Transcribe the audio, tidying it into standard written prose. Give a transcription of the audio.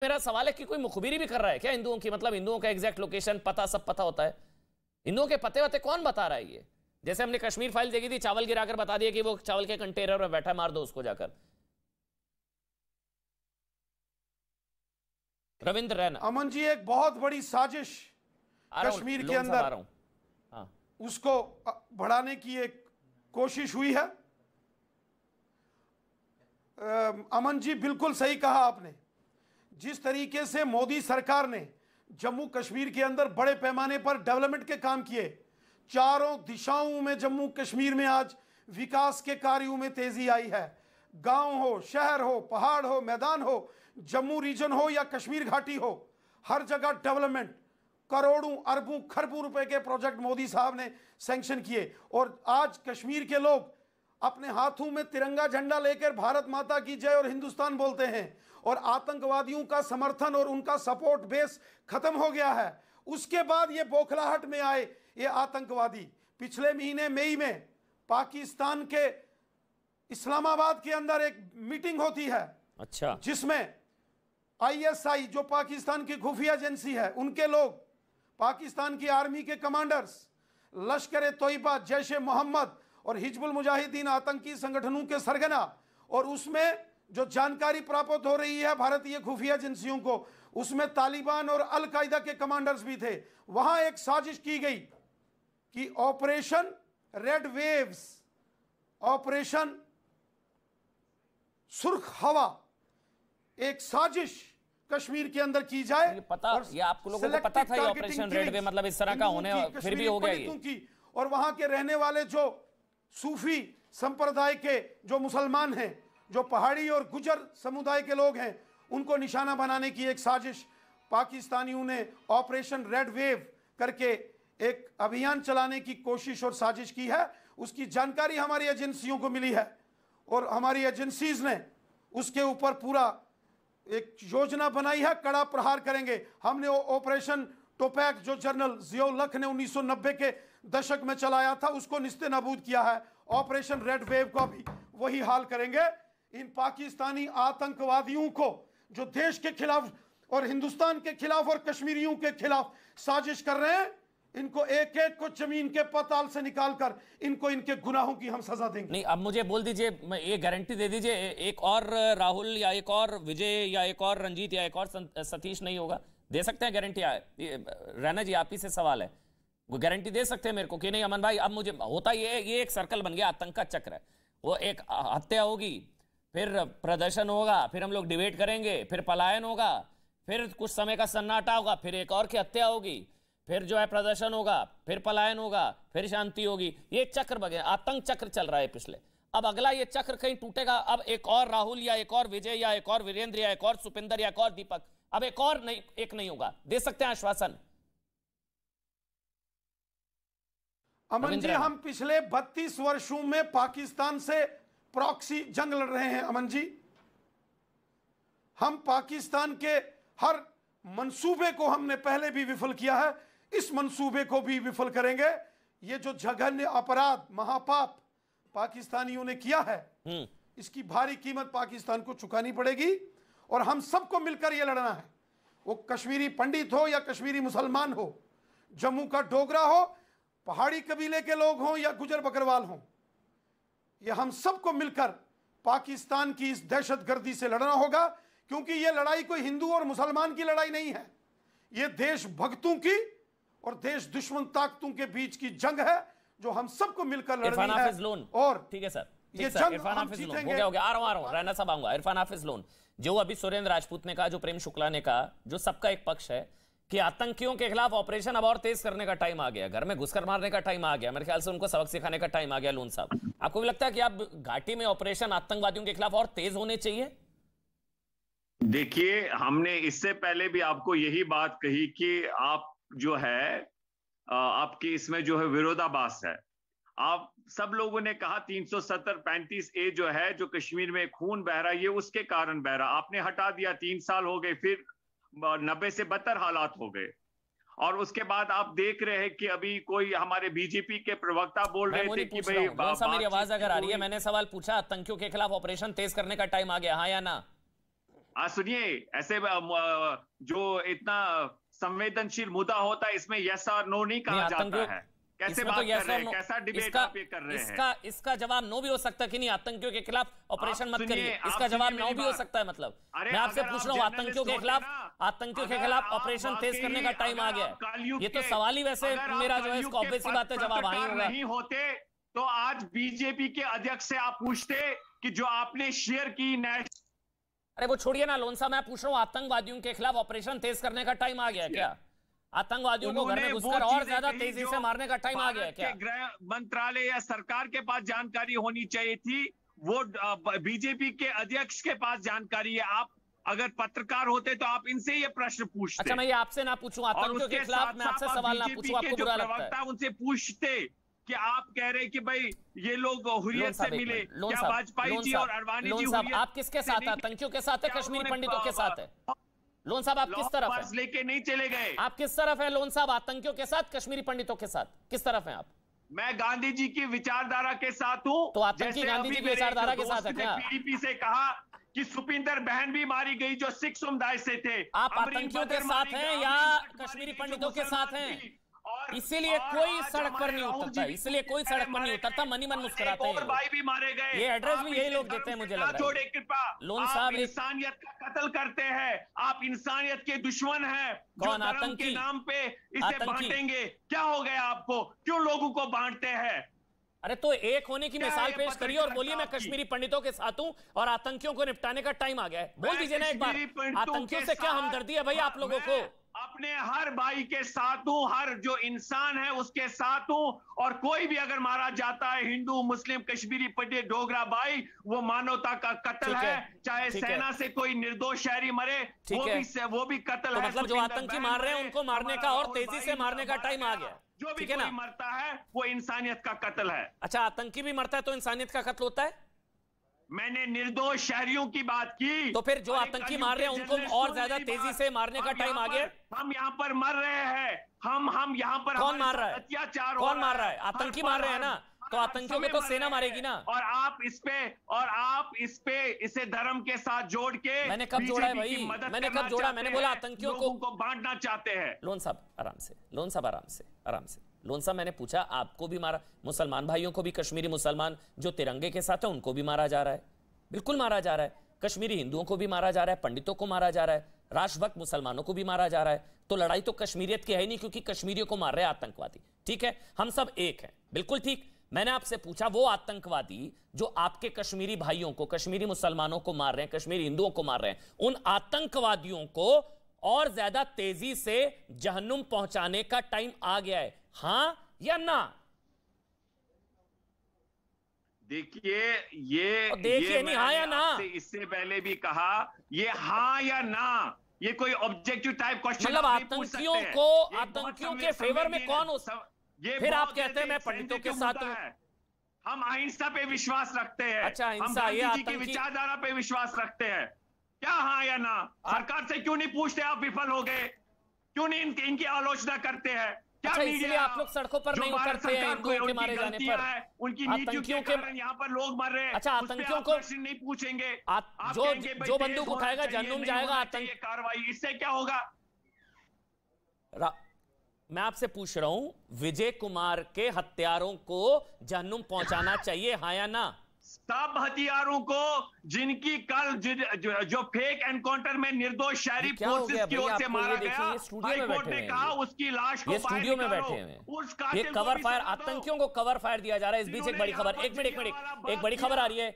मेरा सवाल है कि कोई मुखबिरी भी कर रहा है क्या हिंदुओं की? मतलब हिंदुओं का एग्जैक्ट लोकेशन पता सब पता होता है? हिंदुओं के पते वते कौन बता रहा है? ये जैसे हमने कश्मीर फाइल देखी थी, चावल गिराकर बता दिया कि वो चावल के कंटेनर में बैठा, मार दो उसको जाकर। रविंद्र रैना। अमन जी, एक बहुत बड़ी साजिश कश्मीर के अंदर उसको बढ़ाने की एक कोशिश हुई है। अमन जी, बिल्कुल सही कहा आपने। जिस तरीके से मोदी सरकार ने जम्मू कश्मीर के अंदर बड़े पैमाने पर डेवलपमेंट के काम किए, चारों दिशाओं में जम्मू कश्मीर में आज विकास के कार्यों में तेजी आई है। गांव हो, शहर हो, पहाड़ हो, मैदान हो, जम्मू रीजन हो या कश्मीर घाटी हो, हर जगह डेवलपमेंट, करोड़ों अरबों खरबों रुपए के प्रोजेक्ट मोदी साहब ने सैंक्शन किए। और आज कश्मीर के लोग अपने हाथों में तिरंगा झंडा लेकर भारत माता की जय और हिंदुस्तान बोलते हैं। और आतंकवादियों का समर्थन और उनका सपोर्ट बेस खत्म हो गया है। उसके बाद ये बौखलाहट में आए ये आतंकवादी। पिछले महीने मई में पाकिस्तान के इस्लामाबाद के अंदर एक मीटिंग होती है, अच्छा, जिसमें आईएसआई जो पाकिस्तान की खुफिया एजेंसी है, उनके लोग, पाकिस्तान की आर्मी के कमांडर्स, लश्कर तोयबा, जैश ए मोहम्मद और हिजबुल मुजाहिदीन आतंकी संगठनों के सरगना, और उसमें जो जानकारी प्राप्त हो रही है भारतीय खुफिया एजेंसियों को, उसमें तालिबान और अल कायदा के कमांडर्स भी थे। वहां एक साजिश की गई कि ऑपरेशन रेड वेव्स, ऑपरेशन सुर्ख हवा, एक साजिश कश्मीर के अंदर की जाए। ये पता, ये आप लोगों को पता था ये ऑपरेशन रेड वेव मतलब इस तरह का होने, फिर भी हो गया ये। और वहां के रहने वाले जो सूफी संप्रदाय के जो मुसलमान हैं, जो पहाड़ी और गुजर समुदाय के लोग हैं, उनको निशाना बनाने की एक साजिश पाकिस्तानियों ने ऑपरेशन रेड वेव करके एक अभियान चलाने की कोशिश और साजिश की है। उसकी जानकारी हमारी एजेंसियों को मिली है और हमारी एजेंसीज ने उसके ऊपर पूरा एक योजना बनाई है। कड़ा प्रहार करेंगे। हमने ऑपरेशन टोपैक जो जनरल जियाउल हक ने 1990 के दशक में चलाया था, उसको निस्ते नाबूद किया है। ऑपरेशन रेड वेव का भी वही हाल करेंगे। इन पाकिस्तानी आतंकवादियों को जो देश के खिलाफ और हिंदुस्तान के खिलाफ और कश्मीरियों के खिलाफ साजिश कर रहे हैं, इनको एक एक को जमीन के पाताल से निकालकर इनको इनके गुनाहों की हम सजा देंगे। नहीं, अब मुझे बोल दीजिए, ये गारंटी दे दीजिए, एक और राहुल या एक और विजय या एक और रंजीत या एक और सतीश नहीं होगा? दे सकते हैं गारंटी? रैना जी, आप ही से सवाल है, वो गारंटी दे सकते हैं मेरे को कि नहीं? अमन भाई, अब मुझे होता ये एक सर्कल बन गया, आतंक का चक्र है। वो एक हत्या होगी, फिर प्रदर्शन होगा, फिर हम लोग डिबेट करेंगे, फिर पलायन होगा, फिर कुछ समय का सन्नाटा होगा, फिर एक और की हत्या होगी, फिर जो है प्रदर्शन होगा, फिर पलायन होगा, फिर शांति होगी। ये चक्र बगे, आतंक चक्र चल रहा है पिछले। अब अगला ये चक्र कहीं टूटेगा। अब एक और राहुल या एक और विजय या एक और वीरेंद्र या एक और सुपिंदर या एक और दीपक, अब एक और नहीं, एक नहीं होगा। दे सकते हैं आश्वासन? अमन जी, हम पिछले 32 वर्षों में पाकिस्तान से प्रॉक्सी जंग लड़ रहे हैं। अमन जी, हम पाकिस्तान के हर मंसूबे को हमने पहले भी विफल किया है, इस मंसूबे को भी विफल करेंगे। ये जो जघन्य अपराध, महापाप पाकिस्तानियों ने किया है, इसकी भारी कीमत पाकिस्तान को चुकानी पड़ेगी और हम सबको मिलकर यह लड़ना है। वो कश्मीरी पंडित हो या कश्मीरी मुसलमान हो, जम्मू का डोगरा हो, पहाड़ी कबीले के लोग हों या गुजर बकरवाल हों, यह हम सबको मिलकर पाकिस्तान की इस दहशतगर्दी से लड़ना होगा। क्योंकि यह लड़ाई कोई हिंदू और मुसलमान की लड़ाई नहीं है, यह देशभक्तों की और देश दुश्मन ताकतों के बीच की जंग है जो हम सबको मिलकर लड़नी है। और ठीक है सर, ये जंग इरफान हम हाफिज लोन जीतेंगे। हो गया, आ रहा हूं रैना साहब आऊंगा। इरफान हाफिज लोन, जो अभी सुरेंद्र राजपूत ने कहा, जो प्रेम शुक्ला ने कहा, जो सबका एक पक्ष है कि आतंकियों के खिलाफ ऑपरेशन अब और तेज करने का टाइम आ गया, घर में घुसकर मारने का टाइम आ गया, मेरे ख्याल से उनको सबक सिखाने का टाइम आ गया। लोन साहब, आपको भी लगता है कि अब घाटी में ऑपरेशन आतंकवादियों के खिलाफ और तेज होने चाहिए? देखिए, हमने इससे पहले भी आपको यही बात कही कि आप जो है आपकी इसमें जो है विरोधाभास है। आप सब लोगों ने कहा 370-35A जो है, जो कश्मीर में खून बह रहा है, ये उसके कारण बह रहा। आपने हटा दिया, 3 साल हो गए, फिर 90 से बदतर हालात हो गए। और उसके बाद आप देख रहे हैं कि अभी कोई हमारे बीजेपी के प्रवक्ता बोल रहे थे कि भाई, मेरी आवाज अगर आ रही है, मैंने सवाल पूछा, आतंकियों के खिलाफ ऑपरेशन तेज करने का टाइम आ गया, हाँ या ना? सुनिए, ऐसे जो इतना संवेदनशील मुद्दा होता है इसमें यस और नो नहीं कहा जाता है। कैसे बात कर रहे हैं, कैसा डिबेट आप ये कर रहे हैं? इसका जवाब नो भी हो सकता है कि नहीं, आतंकियों के खिलाफ ऑपरेशन मत करिए, इसका जवाब नो भी हो सकता है। मतलब मैं आपसे पूछ रहा हूँ, आतंकियों के खिलाफ ऑपरेशन तेज करने का टाइम आ गया है। ये तो सवाल ही वैसे मेरा जो है इसको ऑब्वियस सी बात है जवाब आ ही होगा। नहीं होते तो आज बीजेपी के अध्यक्ष से आप पूछते कि जो आपने शेयर की अरे वो छोड़िए ना लोन साहब, मैं पूछ रहा हूँ आतंकवादियों के खिलाफ ऑपरेशन तेज करने का टाइम आ गया है क्या? आतंकवादियों को घर में घुसकर और ज्यादा तेजी से मारने का टाइम आ गया है क्या? गृह मंत्रालय या सरकार के पास जानकारी होनी चाहिए थी, वो बीजेपी के अध्यक्ष के पास जानकारी है। आप अगर पत्रकार होते तो आप इनसे ये प्रश्न पूछते। अच्छा, मैं ये आपसे ना पूछूं, आतंकियों के खिलाफ मैं आपसे सवाल ना पूछूं, आपको बुरा लगता है? उनसे पूछते कि आप कह रहे कि भाई ये लोग हुर्रियत से मिले, क्या वाजपेयी जी और अडवाणी जी हुर्रियत? आप किसके साथ है? आतंकियों के साथ है, कश्मीरी पंडितों के साथ है? लोन साहब आप किस तरफ है? लेके नहीं चले गए। आप किस तरफ है लोन साहब, आतंकियों के साथ, कश्मीरी पंडितों के साथ, किस तरफ हैं आप? मैं गांधी जी की विचारधारा के साथ हूं। तो आतंकी गांधी जी की विचारधारा के साथ है क्या? पीडीपी से कहा कि सुपिंदर बहन भी मारी गई जो सिख समुदाय से थे। आप आतंकियों के साथ हैं या कश्मीरी पंडितों के साथ हैं? इसीलिए कोई सड़क पर नहीं उतरता, इसलिए कोई सड़क पर नहीं उतरता, मनी मन मुस्कुराते हैं। भाई भी मारे गए, ये एड्रेस भी यही लोग देते हैं मुझे लग रहा है। कृपा लोन साहब इंसानियत का कत्ल करते हैं, आप इंसानियत के दुश्मन हैं। कौन? आतंकी के नाम पे इसे बांटेंगे, क्या हो गया आपको? क्यों लोगों को बांटते हैं? अरे तो एक होने की मिसाल पेश करिए और बोलिए मैं कश्मीरी पंडितों के साथ हूं और आतंकियों को निपटाने का टाइम आ गया है। बोल दीजिए ना एक बार, आतंकियों से क्या हमदर्दी है भाई आप लोगों को? अपने हर भाई के साथ हूं, हर जो इंसान है उसके साथ हूं, और कोई भी अगर मारा जाता है, हिंदू मुस्लिम कश्मीरी पंडित डोगरा भाई, वो मानवता का कत्ल है। चाहे सेना से कोई निर्दोष शहरी मरे, वो भी कत्ल है। मतलब जो आतंकी मार रहे हैं उनको मारने का और तेजी से मारने का टाइम आ गया। जो भी कोई मरता है वो इंसानियत का कत्ल है। अच्छा, आतंकी भी मरता है तो इंसानियत का कत्ल होता है? मैंने निर्दोष शहरियों की बात की। तो फिर जो आतंकी मार रहे हैं उनको और ज्यादा तेजी से मारने का टाइम आ गया। हम यहाँ पर मर रहे हैं, हम यहाँ पर कौन मार रहा है? अत्याचार कौन मार रहा है? आतंकी मार रहे हैं ना, तो आतंकियों को तो सेना मारेगी ना। और आप इस पे इसे धर्म के साथ जोड़ के, मैंने कब जोड़ा है भाई? मैंने कब जोड़ा? मैंने बोला आतंकियों को बांटना चाहते हैं। लोन साहब आराम से, लोन साहब आराम से, आराम से। लोन साहब मैंने पूछा आपको भी मारा, मुसलमान भाइयों को भी, कश्मीरी मुसलमान जो तिरंगे के साथ है उनको भी मारा जा रहा है, बिल्कुल मारा जा रहा है। कश्मीरी हिंदुओं को भी मारा जा रहा है, पंडितों को मारा जा रहा है, राष्ट्रभक्त मुसलमानों को भी मारा जा रहा है। तो लड़ाई तो कश्मीरियत की है ही नहीं, क्योंकि कश्मीरियों को मार रहे हैं आतंकवादी। ठीक है, हम सब एक हैं, बिल्कुल ठीक। मैंने आपसे पूछा वो आतंकवादी जो आपके कश्मीरी भाइयों को, कश्मीरी मुसलमानों को मार रहे हैं, कश्मीरी हिंदुओं को मार रहे हैं, उन आतंकवादियों को और ज्यादा तेजी से जहन्नुम पहुंचाने का टाइम आ गया है, हां या ना? देखिए नहीं, हाँ या ना? इससे पहले भी कहा, ये हाँ या ना, ये कोई ऑब्जेक्टिव टाइप क्वेश्चन। मतलब आतंकियों के फेवर में कौन हो? फिर आप कहते हैं मैं पंडितों के साथ हूं। हम अहिंसा पे विश्वास रखते हैं। अच्छा, अहिंसा, हम गांधी जी की विचारधारा पे विश्वास रखते हैं। क्या हाँ या ना? सरकार से क्यों नहीं पूछते आप विफल हो गए? क्यों नहीं इनकी आलोचना करते हैं? अच्छा, इसलिए आप लोग सड़कों पर नहीं उतरते हैं हिंदुओं के मारे जाने पर? उनकी नीतियों के कारण यहाँ पर लोग मर रहे हैं। अच्छा, आतंकियों को नहीं पूछेंगे? जो बंदूक उठाएगा जहन्नुम जाएगा। आतंकी कार्रवाई, इससे क्या होगा? मैं आपसे पूछ रहा हूं, विजय कुमार के हत्यारों को जहन्नुम पहुंचाना चाहिए, हाँ या ना? सब हथियारों को जिनकी कल जो फेक एनकाउंटर में निर्दोष शहरी फोर्सेस की ओर से मारा गया, हाई कोर्ट ने कहा उसकी लाश को स्टूडियो में बैठे हैं, ये कवर फायर, आतंकियों को कवर फायर दिया जा रहा है। इस बीच एक बड़ी खबर, एक बड़ी खबर आ रही है,